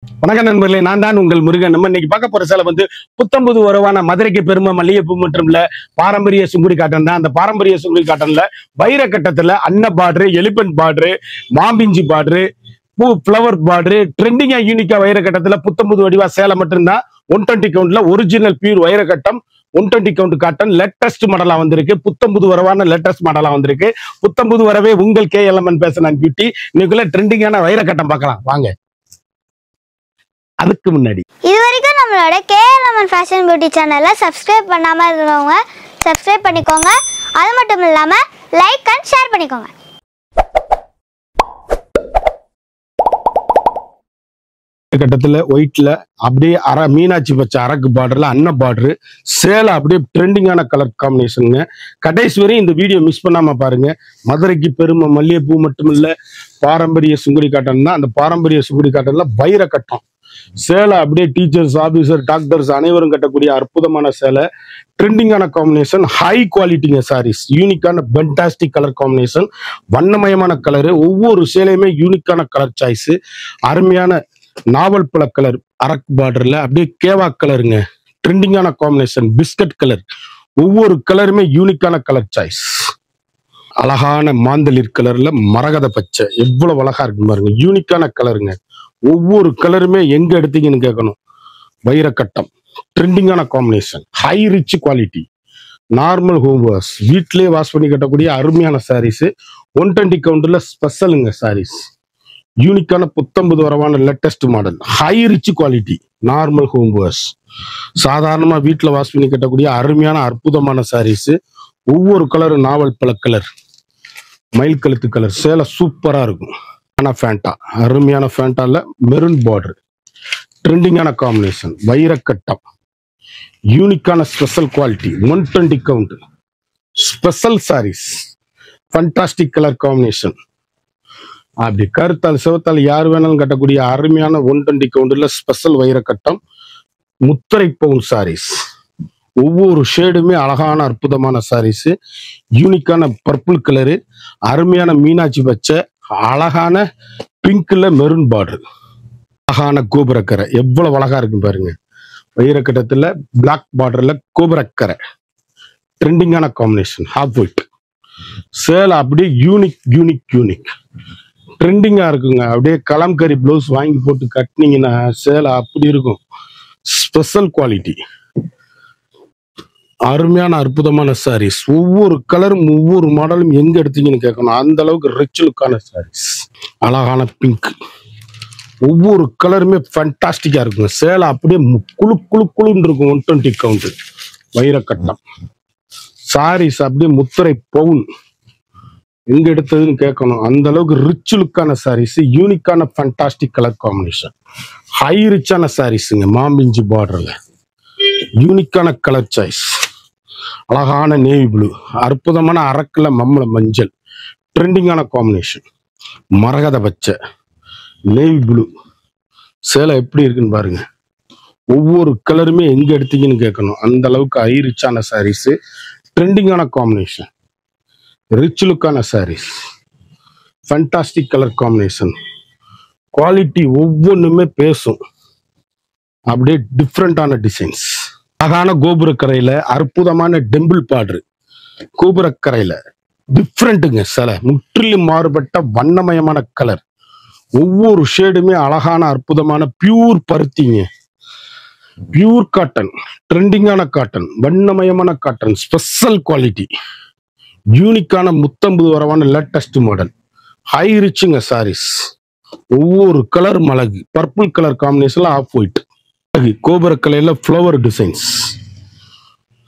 வணக்கம் நண்பர்களே, நான் தான் உங்கள் முருகன். நம்ம இன்னைக்கு பார்க்க போற சேலை வந்து புத்தம்புது உறவான மதுரைக்கு பெருமை மல்லிகைப்பூ மற்றும் பாரம்பரிய சுங்குடி காட்டன் தான். அந்த பாரம்பரிய சுங்குடி காட்டன்ல வைர கட்டத்துல அன்ன பார்டரு, எலிபென்ட் பார்டரு, மாம்பிஞ்சி பார்டரு, பூ ஃபிளவர் பார்டரு, ட்ரெண்டிங்கா யூனிக்கா வைர கட்டத்துல புத்தம்புது வடிவா சேலை மட்டும்தான். 120 கவுண்ட்ல ஒரிஜினல் பியூர் வைர கட்டம் 120 கவுண்ட் காட்டன் லேட்டஸ்ட் மாடலா வந்திருக்கு. புத்தம்புது வரவான லேட்டஸ்ட் மாடலா வந்திருக்கு. புத்தம்புது வரவே உங்கள் KLMN பேசன் பியூட்டி. இன்னைக்குள்ள ட்ரெண்டிங்கான வைர கட்டம் பார்க்கலாம் வாங்க. அதுக்கு முன்னாடி இதுவரைக்கும் நம்மளோட KLMN ஃபேஷன் பியூட்டி சேனலை சப்ஸ்கிரைப் பண்ணாம இருந்தவங்க சப்ஸ்கிரைப் பண்ணிக்கோங்க. அது மட்டும் இல்லாம லைக் அண்ட் ஷேர் பண்ணிக்கோங்க. கட்டத்துல ஒயிட்ல அப்படியே மீனாட்சி பச்சை அரக்கு பார்டர்ல அன்ன பார்டரு சேலை அப்படியே ட்ரெண்டிங்கான கலர் காம்பினேஷனுங்க. கடைசி வரையும் இந்த வீடியோ மிஸ் பண்ணாம பாருங்க. மதுரைக்கு பெருமை மல்லிகைப்பூ மட்டும் இல்ல, பாரம்பரிய சுங்குடி காட்டன் தான். அந்த பாரம்பரிய சுங்குடி காட்டன்ல வைர கட்டம் சேலை அப்படியே டீச்சர்ஸ், ஆபீசர், டாக்டர்ஸ் அனைவரும் கட்டக்கூடிய அற்புதமான சேலை. ட்ரெண்டிங்கான காம்பினேஷன், ஹை குவாலிட்டிங்க சாரீஸ், யூனிக்கான பென்டாஸ்டிக் கலர் காம்பினேஷன், வண்ணமயமான கலரு. ஒவ்வொரு சேலையுமே யூனிக்கான கலர் சாய்ஸ். அருமையான நாவல் பழ கலர் அரக் பார்டர்ல அப்படியே கேவா கலருங்க. ட்ரெண்டிங்கான காம்பினேஷன், பிஸ்கட் கலர். ஒவ்வொரு கலருமே யூனிக்கான கலர் சாய்ஸ். அழகான மாந்தளிர் கலர்ல மரகத பச்சை எவ்வளவு அழகா இருக்கு பாருங்க. யூனிக்கான கலருங்க. ஒவ்வொரு கலருமே எங்க எடுத்தீங்கன்னு கேட்கணும். வைர கட்டம் ட்ரெண்டிங்கான combination, high rich quality, normal home wash, வீட்லயே வாஷ் பண்ணி கட்டக்கூடிய அருமையான சாரீஸ். 120 கவுண்ட்ல ஸ்பெஷலுங்க சாரீஸ். யூனிக்கான புத்தம்புது வரவான latest model, high rich quality, normal home wash. சாதாரணமா வீட்டுல வாஷ் பண்ணி கட்டக்கூடிய அருமையான அற்புதமான சாரீஸ். ஒவ்வொரு கலரும் நாவல் பழ கலர், மயில் கழுத்து கலர். சேலை சூப்பரா இருக்கும். ஃபேண்டா அருமையான ஃபேண்டால மெரூன் பார்டர், ட்ரெண்டிங்கான காம்பினேஷன், வைரக்கட்டம், யூனிக்கான special quality, 120 count special sarees, fantastic colour combination. அப்படி கருத்தால் சிவத்தால் யார் வேணாலும் கட்டக்கூடிய அருமையான 120 கவுண்ட்ல ஸ்பெஷல் வைரக்கட்டம், முத்திரை பவுன் சாரீஸ். ஒவ்வொரு ஷேடுமே அழகான அற்புதமான சாரீஸ். யூனிக்கான பர்பிள் கலரு, அருமையான மீனாட்சி பச்சை, அழகான பிங்க்ல மெரூன் பார்டர், அழகான கோபுரக்கரை எவ்வளவு அழகா இருக்கு பாருங்க. வைரக்கட்டத்துல பிளாக் பார்டர்ல கோபுரக்கரை, ட்ரெண்டிங்கான காம்பினேஷன், ஹாஃப் ஒயிட். சேலை அப்படியே யூனிக் யூனிக் யூனிக் ட்ரெண்டிங்கா இருக்குங்க. அப்படியே கலம்கரி பிளவுஸ் வாங்கி போட்டு கட்டினீங்கன்னா சேலை அப்படி இருக்கும். ஸ்பெஷல் குவாலிட்டி, அருமையான அற்புதமான சாரீஸ். ஒவ்வொரு கலரும் ஒவ்வொரு மாடலும் எங்க எடுத்தீங்கன்னு கேட்கணும். அந்த அளவுக்கு ரிச் லுக்கான சாரீஸ். அழகான பிங்க், ஒவ்வொரு கலருமே ஃபண்டாஸ்டிக்கா இருக்குங்க. சேலை அப்படியே குழு குழு குழுன்னு இருக்கும். 120 கவுண்ட் வைரக்கட்டம் சாரீஸ் அப்படியே முத்திரை பவுன் எங்க எடுத்ததுன்னு கேட்கணும். அந்த அளவுக்கு ரிச் லுக்கான சாரீஸ், யூனிக்கான ஃபண்டாஸ்டிக் கலர் காம்பினேஷன், ஹை ரிச்சான சாரீஸுங்க. மாம்பிஞ்சி பார்டர்ல யூனிக்கான கலர் சாய்ஸ், அழகான நேவி ப்ளூ, அற்புதமான அரக்குல மம்மள மஞ்சள், ட்ரெண்டிங்கான காம்பினேஷன், மரகத பச்சை, நேவி ப்ளூ. சேலை எப்படி இருக்குன்னு பாருங்க. ஒவ்வொரு கலருமே எங்க எடுத்தீங்கன்னு கேட்கணும். அந்த அளவுக்கு ஹை ரிச்சான சாரீஸ், ட்ரெண்டிங்கான காம்பினேஷன், ரிச் லுக்கான sarees, fantastic colour combination, quality ஒவ்வொன்றுமே பேசும். அப்படியே டிஃப்ரெண்டான டிசைன்ஸ். அழகான கோபுரக்கரையில அற்புதமான டெம்பிள் பார்டர், கோபுரக்கரையில டிஃப்ரெண்ட்டுங்க. சேலை முற்றிலும் மாறுபட்ட வண்ணமயமான கலர். ஒவ்வொரு ஷேடுமே அழகான அற்புதமான பியூர் பருத்திங்க, பியூர் காட்டன், ட்ரெண்டிங்கான காட்டன், வண்ணமயமான காட்டன், ஸ்பெஷல் குவாலிட்டி, யூனிக்கான முத்தம்பது வரவான லேட்டஸ்ட் மாடல், ஹை ரிச்சுங்க சாரீஸ். ஒவ்வொரு கலர் மலகு, பர்பிள் கலர் காம்பினேஷன்ல ஆஃப் ஒயிட், கோபுரக்கலையில ஃப்ளவர் டிசைன்ஸ்.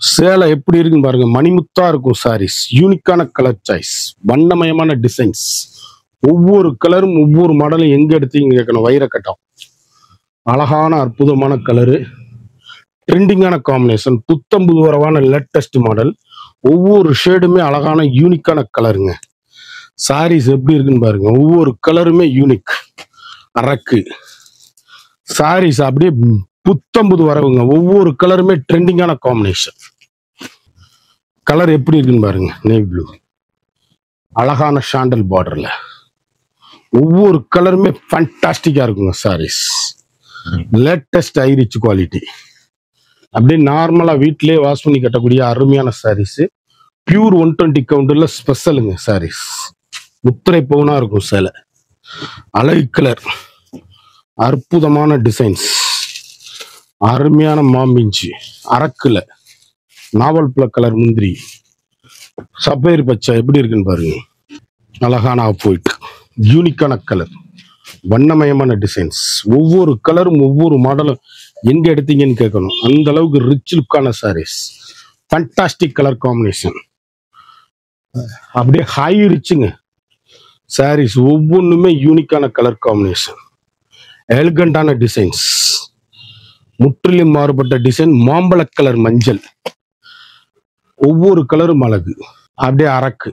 சேலை எப்படி இருக்குன்னு பாருங்க. மணிமுத்தா இருக்கும் சாரீஸ், யூனிக்கான கலர் சாய்ஸ், வண்ணமயமான டிசைன்ஸ். ஒவ்வொரு கலரும் ஒவ்வொரு மாடலும் எங்க எடுத்தீங்க கேட்கணும். வைரக்கட்டம் அழகான அற்புதமான கலரு, ட்ரெண்டிங்கான காம்பினேஷன், புத்தம்புது வரவான லேட்டஸ்ட் மாடல். ஒவ்வொரு ஷேடுமே அழகான யூனிக்கான கலருங்க. சாரீஸ் எப்படி இருக்குன்னு பாருங்க. ஒவ்வொரு கலருமே யூனிக். அரக்கு சாரீஸ் அப்படியே புத்தம்புது வரவுங்க. ஒவ்வொரு கலருமே ட்ரெண்டிங்கான காம்பினேஷன். கலர் எப்படி இருக்குன்னு பாருங்க. நேவி ப்ளூ, அழகான சாண்டல் பார்டர்ல ஒவ்வொரு கலருமே ஃபண்டாஸ்டிக்கா இருக்குங்க sarees. Latest high rich quality. அப்படியே நார்மலா வீட்டிலேயே வாஷ் பண்ணி கட்டக்கூடிய அருமையான சாரீஸ். பியூர் 120 கவுண்டர்ல ஸ்பெஷலுங்க சாரீஸ். முத்திரை பவுனா இருக்கும் சேலை. அழகு கலர், அற்புதமான டிசைன்ஸ், அருமையான மாம்பிஞ்சி, அரக்குல நாவல் பழ கலர் முந்திரி, சப்பேர் பச்சை எப்படி இருக்குன்னு பாருங்க. அழகான ஆஃப் ஒயிட், யூனிக்கான கலர், வண்ணமயமான டிசைன்ஸ். ஒவ்வொரு கலரும் ஒவ்வொரு மாடலும் எங்க எடுத்தீங்கன்னு கேட்கணும். அந்த அளவுக்கு ரிச் லுக்கான சாரீஸ். Fantastic colour combination. அப்படியே ஹை ரிச்சுங்க சாரீஸ். ஒவ்வொன்றுமே யூனிக்கான கலர் காம்பினேஷன், எலிகண்டான டிசைன்ஸ், முற்றிலும் மாறுபட்ட டிசைன். மாம்பழ கலர் மஞ்சள், ஒவ்வொரு கலரும் அழகு. அப்படியே அரக்கு,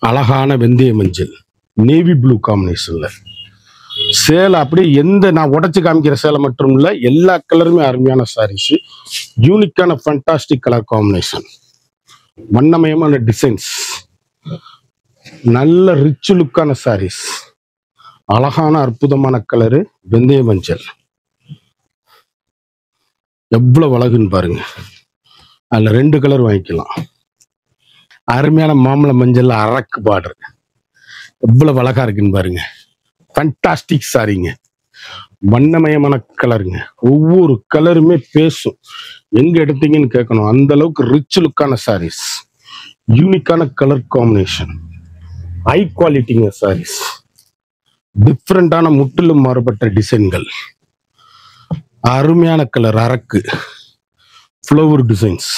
அழகான வெந்தய மஞ்சள், நேவி ப்ளூ காம்பினேஷன்ல சேலை. அப்படியே எந்த நான் உடச்சு காமிக்கிற சேலை மட்டும் இல்ல, எல்லா கலருமே அருமையான சாரீஸ். யூனிக்கான ஃபண்டாஸ்டிக் கலர் காம்பினேஷன், வண்ணமயமான டிசைன்ஸ், நல்ல ரிச் லுக்கான சாரீஸ். அழகான அற்புதமான கலரு வெந்தய மஞ்சள். எவ்வளவு அழகுன்னு பாருங்க. அதுல 2 கலர் வாங்கிக்கலாம். அருமையான மாம்பழ மஞ்சள் அரக்கு பார்டர் எவ்வளவு அழகா இருக்குன்னு பாருங்க. ஃபண்டாஸ்டிக் சாரிங்க. வண்ணமயமான கலருங்க. ஒவ்வொரு கலருமே பேசும். எங்க எடுத்தீங்கன்னு கேட்கணும். அந்த அளவுக்கு ரிச் லுக்கான சாரீஸ். யூனிக்கான கலர் காம்பினேஷன், ஹை குவாலிட்டிங்க சாரீஸ். டிஃப்ரெண்டான முற்றிலும் மாறுபட்ட டிசைன்கள், அருமையான கலர் அரக்கு, ஃப்ளவர் டிசைன்ஸ்,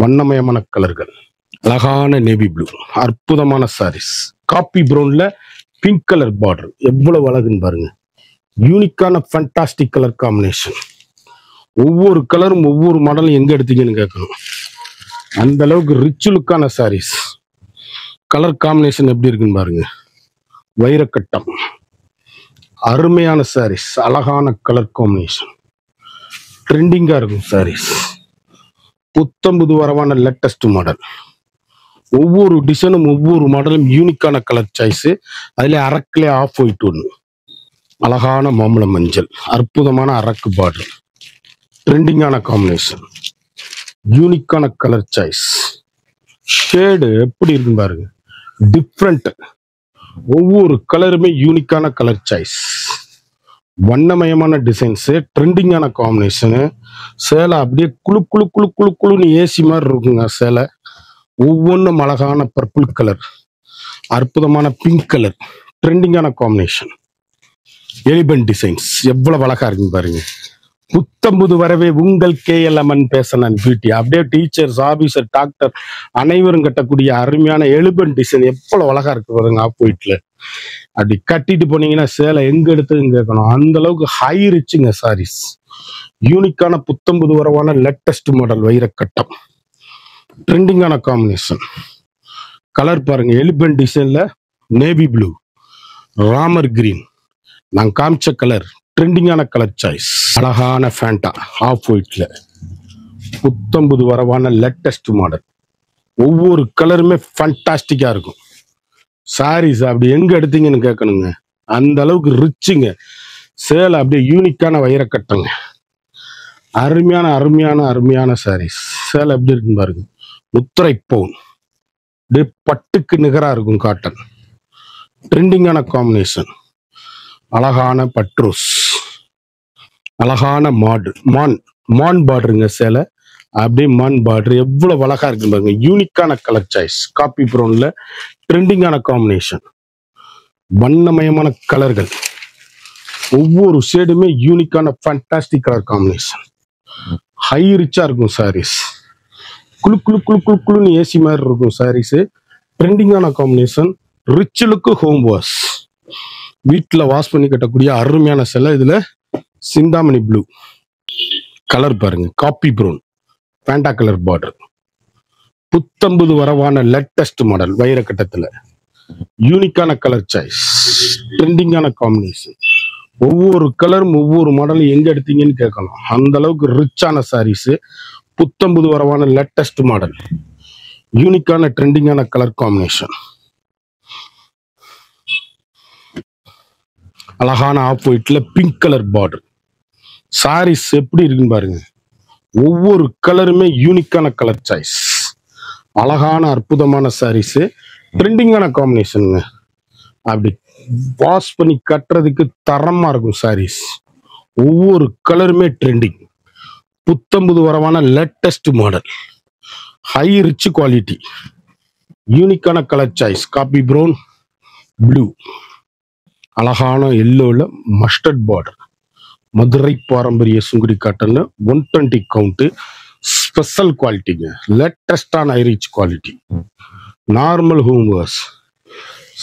வண்ணமயமான கலர்கள், அழகான நேவி ப்ளூ, அற்புதமான சாரீஸ். காப்பி ப்ரௌன்ல பிங்க் கலர் பார்டர் எவ்வளவு அழகுன்னு பாருங்க. யூனிக்கான ஃபண்டாஸ்டிக் கலர் காம்பினேஷன். ஒவ்வொரு கலரும் ஒவ்வொரு மாடலும் எங்க எடுத்தீங்கன்னு கேட்கணும். அந்த அளவுக்கு ரிச் லுக்கான சாரீஸ். கலர் காம்பினேஷன் எப்படி இருக்குன்னு பாருங்க. வைரக்கட்டம், அருமையான சாரீஸ், அழகான கலர் காம்பினேஷன், ட்ரெண்டிங்கா இருக்கும் சாரீஸ். புத்தம்புது வரவான லேட்டஸ்ட் மாடல். ஒவ்வொரு டிசைனும் ஒவ்வொரு மாடலும் யூனிக்கான கலர் சாய்ஸ். அதுல அரக்கிலே ஆஃப் ஒயிட் ஒன்று, அழகான மாம்பழ மஞ்சள், அற்புதமான அரக்கு பார்டர், ட்ரெண்டிங்கான காம்பினேஷன், யூனிக்கான கலர் சாய்ஸ். ஷேடு எப்படி இருக்குன்னு பாருங்க. டிஃப்ரெண்ட், ஒவ்வொரு கலருமே யூனிக்கான கலர் சாய்ஸ். வண்ணமயமான டிசைன்ஸ், ட்ரெண்டிங்கான காம்பினேஷனு. சேலை அப்படியே குழு குழு குழு குழு குழுன்னு ஏசி மாதிரி இருக்குங்க சேலை. ஒவ்வொன்றும் அழகான பர்பிள் கலர், அற்புதமான பிங்க் கலர், ட்ரெண்டிங்கான காம்பினேஷன், எலிபன் டிசைன்ஸ் எவ்வளவு அழகா இருக்குன்னு பாருங்க. புத்தம்புது வரவே உங்கள் KLMN ஃபேஷன் அண்ட் பியூட்டி. அப்படியே டீச்சர்ஸ், ஆபீசர், டாக்டர் அனைவரும் கட்டக்கூடிய அருமையான எலிபன் டிசைன் எவ்வளவு அழகா இருக்கு பாருங்க. ஆப்போசிட்ல அப்படி கட்டிட்டு போனீங்கன்னா சேலை எங்க எடுத்துன்னு கேட்கணும். அந்த அளவுக்கு ஹை ரிச்சுங்க சாரீஸ். யூனிக்கான புத்தம்புது வரவான லேட்டஸ்ட் மாடல் வைரக்கட்டம், ட்ரெண்டிங்கான காம்பினேஷன். கலர் பாருங்க. எலிபன் டிசைன்ல நேவி ப்ளூ, ராமர் கிரீன், நான் காமிச்ச கலர், ட்ரெண்டிங்கான கலர் சாய்ஸ். அழகான ஃபேண்டா ஆஃப் ஒயிட்ல புத்தம்புது வரவான லேட்டஸ்ட் மாடல். ஒவ்வொரு கலருமே ஃபண்டாஸ்டிக்கா இருக்கும் சாரீஸ். அப்படி எங்க எடுத்தீங்கன்னு கேட்கணுங்க. அந்த அளவுக்கு ரிச்சுங்க சேலை. அப்படியே யூனிக்கான வைரக்கட்டங்க, அருமையான அருமையான அருமையான சாரீஸ். சேலை எப்படி இருக்குன்னு பாருங்க. முத்திரை பவுன், அப்படியே பட்டுக்கு நிகரா இருக்கும் காட்டன். ட்ரெண்டிங்கான காம்பினேஷன், அழகான பட்ரோஸ், அழகான மான் பார்டருங்க சேலை. அப்படியே மான் பார்டர் எவ்வளவு அழகா இருக்குன்னு பாருங்க. யூனிக்கான கலர் சாய்ஸ். காப்பி ப்ரௌன்ல ட்ரெண்டிங்கான காம்பினேஷன், வண்ணமயமான கலர்கள். ஒவ்வொரு ஷேடுமே யூனிக்கான ஃபண்டாஸ்டிக் கலர் காம்பினேஷன். ஹை ரிச்சா இருக்கும் சாரீஸ். குழு குழு குழு குழு குழுன்னு ஏசி மாதிரி இருக்கும் சாரீஸ். ட்ரெண்டிங்கான combination, rich look home wash. வீட்டில் வாஷ் பண்ணி கட்டக்கூடிய அருமையான சேலை. இதுல சிந்தாமணி ப்ளூ கலர் பாருங்க. Coffee brown, Fanta colour border, புத்தம்புது வரவான லேட்டஸ்ட் மாடல் வைரக்கட்டத்துல. யூனிக்கான கலர் சாய்ஸ், ட்ரெண்டிங்கான காம்பினேஷன். ஒவ்வொரு கலரும் ஒவ்வொரு மாடலும் எங்க எடுத்தீங்கன்னு கேட்கணும். அந்த அளவுக்கு ரிச்சான சாரீஸ். புத்தம்புது வரவான லேட்டஸ்ட் மாடல், யூனிக்கான ட்ரெண்டிங்கான கலர் காம்பினேஷன். அழகான ஆப் ஒயிட்ல பிங்க் கலர் பார்டர், சாரீஸ் எப்படி இருக்குன்னு பாருங்க. ஒவ்வொரு கலருமே யூனிக்கான கலர் சாய்ஸ். அழகான அற்புதமான சாரீஸ், ட்ரெண்டிங்கான காம்பினேஷனுங்க. அப்படி வாஷ் பண்ணி கட்டுறதுக்கு தரமா இருக்கும் சாரீஸ். ஒவ்வொரு கலருமே ட்ரெண்டிங், புத்தம்புது வரவான latest model, high rich quality, யூனிக்கான colour choice. Coffee brown, blue, அழகான எல்லோல மஸ்டர்ட் பார்டர், மதுரை பாரம்பரிய சுங்குடி காட்டன்ல 120 கவுண்ட், ஸ்பெஷல் குவாலிட்டிங்க, லேட்டஸ்டான high rich quality. Normal home wash,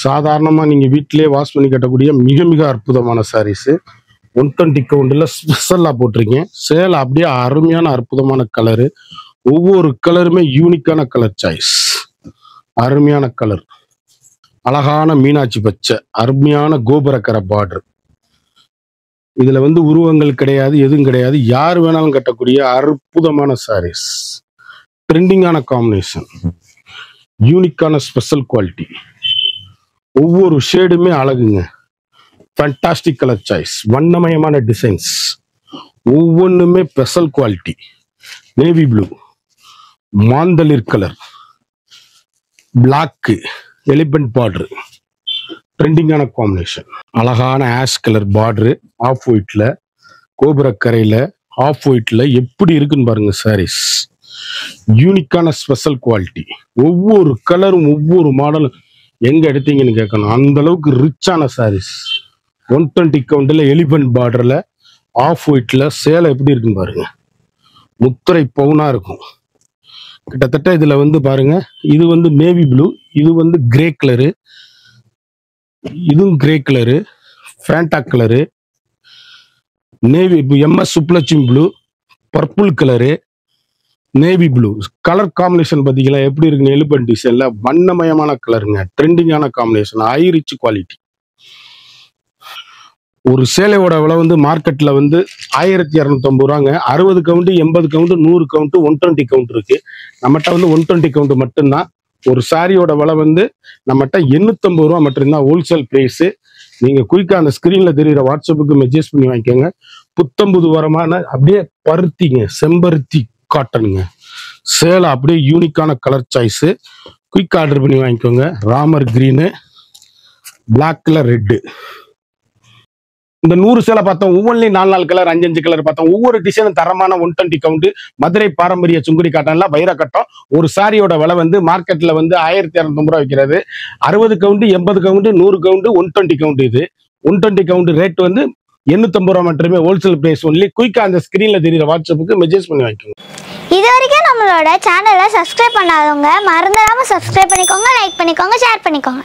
சாதாரணமா நீங்க வீட்டிலேயே வாஷ் பண்ணி கட்டக்கூடிய மிக மிக அற்புதமான சாரீஸ். 120 கவுண்ட்ல ஸ்பெஷலா போட்டிருக்கேன். சேலை அப்படியே அருமையான அற்புதமான கலரு. ஒவ்வொரு கலருமே யூனிக்கான கலர் சாய்ஸ். அருமையான கலர், அழகான மீனாட்சி பச்சை, அருமையான கோபுரக்கரை பார்டர். இதுல உருவங்கள் கிடையாது, எதுவும் கிடையாது. யார் வேணாலும் கட்டக்கூடிய அற்புதமான சாரீஸ். ட்ரெண்டிங்கான காம்பினேஷன், யூனிக்கான ஸ்பெஷல் குவாலிட்டி. ஒவ்வொரு ஷேடுமே அழகுங்க. ஃபேண்டாஸ்டிக் கலர் சாய்ஸ், வண்ணமயமான டிசைன்ஸ், ஒவ்வொன்றுமே ஸ்பெஷல் குவாலிட்டி. நேவி ப்ளூ, மாந்தளிர் கலர், பிளாக் எலிபென்ட் பார்டர், ட்ரெண்டிங்கான காம்பினேஷன். அழகான ஆஷ் கலர் பார்டரு, ஆஃப் ஒயிட்ல, கோபுரக்கரையில, ஆஃப் ஒயிட்ல எப்படி இருக்குன்னு பாருங்க சாரீஸ். யூனிக்கான ஸ்பெஷல் குவாலிட்டி. ஒவ்வொரு கலரும் ஒவ்வொரு மாடலும் எங்க எடுத்தீங்கன்னு கேட்கணும். அந்த அளவுக்கு ரிச்சான சாரீஸ். 120 கவுண்ட்ல எலிபென்ட் பார்டர்ல, ஆஃப் ஒயிட்ல, சேலை எப்படி இருக்குன்னு பாருங்க. முத்திரை பவுனா இருக்கும். கிட்டத்தட்ட இதுல பாருங்க, இது நேவி ப்ளூ, இது கிரே கலரு, இதுவும் grey colour, Fanta colour, navy MS Subbulakshmi blue, purple colour, navy blue. Colour combination பார்த்தீங்களா எப்படி இருக்குன்னு? எலிபென்ட் டிசைன்ல வண்ணமயமான கலருங்க, ட்ரெண்டிங்கான காம்பினேஷன், ஹை ரிச் குவாலிட்டி. ஒரு சேலையோட விலை மார்க்கெட்ல 1250 ரூபாங்க. 60 கவுண்ட், 80 கவுண்ட், 100 கவுண்ட், 120 கவுண்ட் இருக்கு. நம்மகிட்ட 120 கவுண்ட் மட்டும்தான். ஒரு சாரியோட விலை நம்மகிட்ட 850 ரூபா மட்டும்தான் ஹோல்சேல் பிரைஸ். நீங்க குயிக்கா அந்த ஸ்கிரீன்ல தெரியுற வாட்ஸ்அப்புக்கு மெசேஜ் பண்ணி வாங்கிக்கோங்க. புத்தம்புது வரமான அப்படியே பருத்திங்க, செம்பருத்தி காட்டனுங்க. சேலை அப்படியே யூனிக்கான கலர் சாய்ஸ். குயிக் ஆர்டர் பண்ணி வாங்கிக்கோங்க. ராமர் கிரீனு, பிளாக்ல ரெட்டு. இந்த 100 சேலை பார்த்தோம். ஒவ்வொன்றிலையும் 4 கலர், 5 கலர் பார்த்தோம். ஒவ்வொரு டிசைனும் தரமான 120 கவுண்ட், மதுரை பாரம்பரிய சுங்குடி காட்டன்ல வைர கட்டம். ஒரு சாரியோட விலை மார்க்கெட்ல 1250 ரூபா விற்கிறது. 60 கவுண்ட், 80 கவுண்ட், 100 கவுண்ட், 120 கவுண்ட். இது 120 கவுண்ட் ரேட் 850 ரூபா மட்டுமே ஹோல்சேல் பிரைஸ் ஒன்லி. குயிக்கா அந்த ஸ்கிரீன்ல தெரியுற வாட்ஸ்அப்புக்கு மெசேஜ் பண்ணி வாங்கிக்கோங்க. இது வரைக்கும் நம்மளோட சேனலை சப்ஸ்கிரைப் பண்ணாதவங்க மறந்துடாம சப்ஸ்கிரைப் பண்ணிக்கோங்க, லைக் பண்ணிக்கோங்க, ஷேர் பண்ணிக்கோங்க.